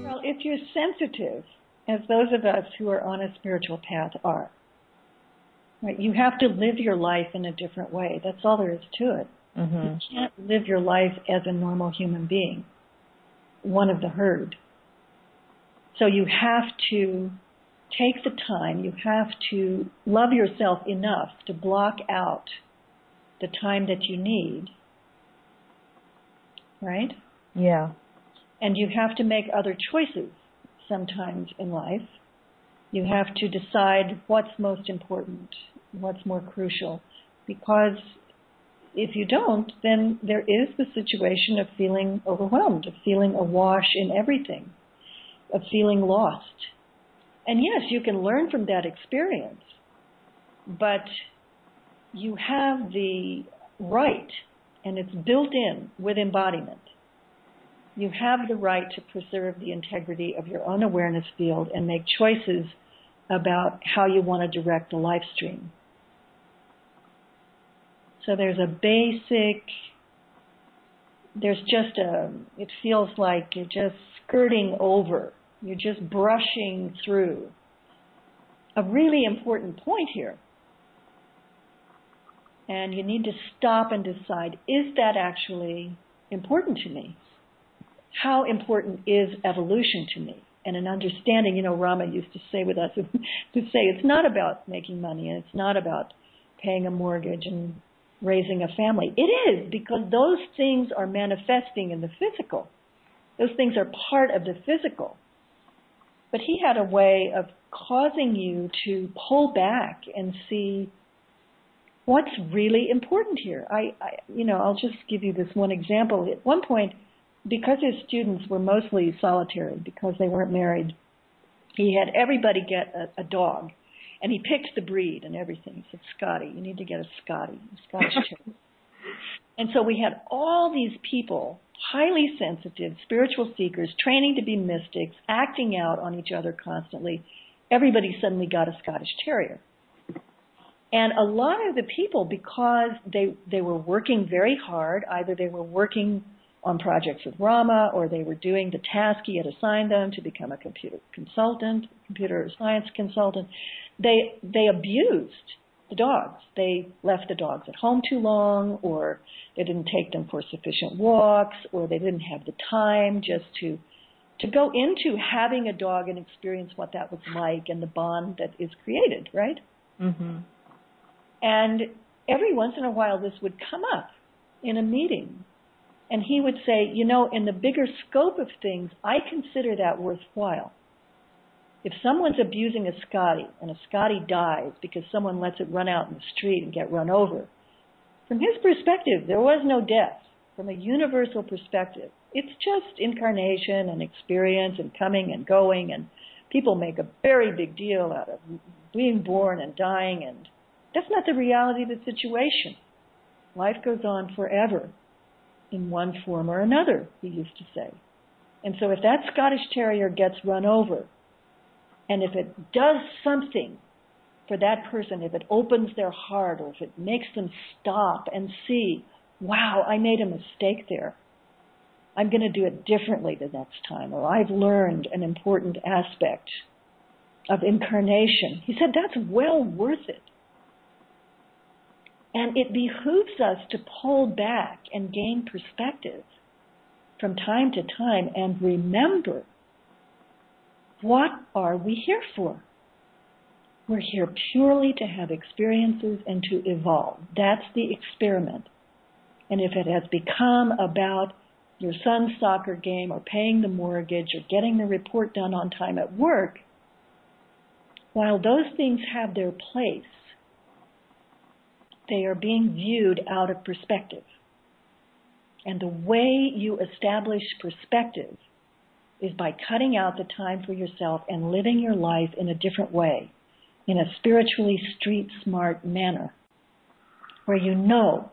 Well, if you're sensitive, as those of us who are on a spiritual path are, right, you have to live your life in a different way. That's all there is to it. Mm-hmm. You can't live your life as a normal human being, one of the herd. So you have to take the time, you have to love yourself enough to block out the time that you need, right? Yeah. And you have to make other choices sometimes in life. You have to decide what's most important, what's more crucial, because if you don't, then there is the situation of feeling overwhelmed, of feeling awash in everything, of feeling lost. And yes, you can learn from that experience, but you have the right, and it's built in with embodiment. You have the right to preserve the integrity of your own awareness field and make choices about how you want to direct the life stream. So there's a basic, it feels like you're just skirting over, you're just brushing through a really important point here. And you need to stop and decide, is that actually important to me? How important is evolution to me? And an understanding, Rama used to say with us, it's not about making money and it's not about paying a mortgage and raising a family. It is, because those things are manifesting in the physical. Those things are part of the physical. But he had a way of causing you to pull back and see what's really important here. I'll just give you this one example. At one point, because his students were mostly solitary, because they weren't married, he had everybody get a dog. And he picked the breed and everything. He said, Scotty, you need to get a Scottish Terrier. And so we had all these people, highly sensitive, spiritual seekers, training to be mystics, acting out on each other constantly. Everybody suddenly got a Scottish Terrier. And a lot of the people, because they were working very hard, either they were working on projects with Rama, or they were doing the task he had assigned them to become a computer science consultant, they abused the dogs. They left the dogs at home too long, or they didn't take them for sufficient walks, or they didn't have the time just to go into having a dog and experience what that was like and the bond that is created, right? Mm-hmm. And every once in a while this would come up in a meeting. And he would say, in the bigger scope of things, I consider that worthwhile. If someone's abusing a Scottie and a Scottie dies because someone lets it run out in the street and get run over, from his perspective, there was no death. From a universal perspective, it's just incarnation and experience and coming and going, and people make a very big deal out of being born and dying, and that's not the reality of the situation. Life goes on forever, in one form or another, he used to say. And so if that Scottish Terrier gets run over, and if it does something for that person, if it opens their heart, or if it makes them stop and see, wow, I made a mistake there, I'm going to do it differently the next time, or I've learned an important aspect of incarnation. He said that's well worth it. And it behooves us to pull back and gain perspective from time to time and remember, what are we here for? We're here purely to have experiences and to evolve. That's the experiment. And if it has become about your son's soccer game or paying the mortgage or getting the report done on time at work, while those things have their place, they are being viewed out of perspective. And the way you establish perspective is by cutting out the time for yourself and living your life in a different way, in a spiritually street-smart manner, where you know,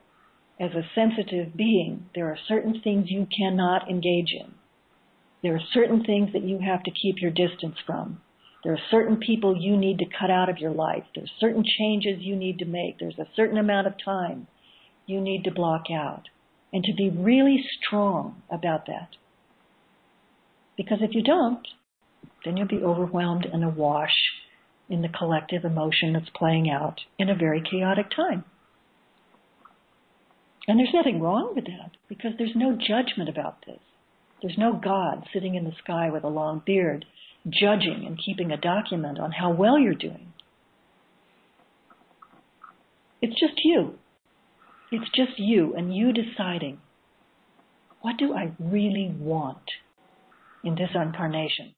as a sensitive being, there are certain things you cannot engage in. There are certain things that you have to keep your distance from. There are certain people you need to cut out of your life. There's certain changes you need to make. There's a certain amount of time you need to block out. And to be really strong about that. Because if you don't, then you'll be overwhelmed and awash in the collective emotion that's playing out in a very chaotic time. And there's nothing wrong with that, because there's no judgment about this. There's no God sitting in the sky with a long beard, judging and keeping a document on how well you're doing. It's just you. It's just you and you deciding, what do I really want in this incarnation?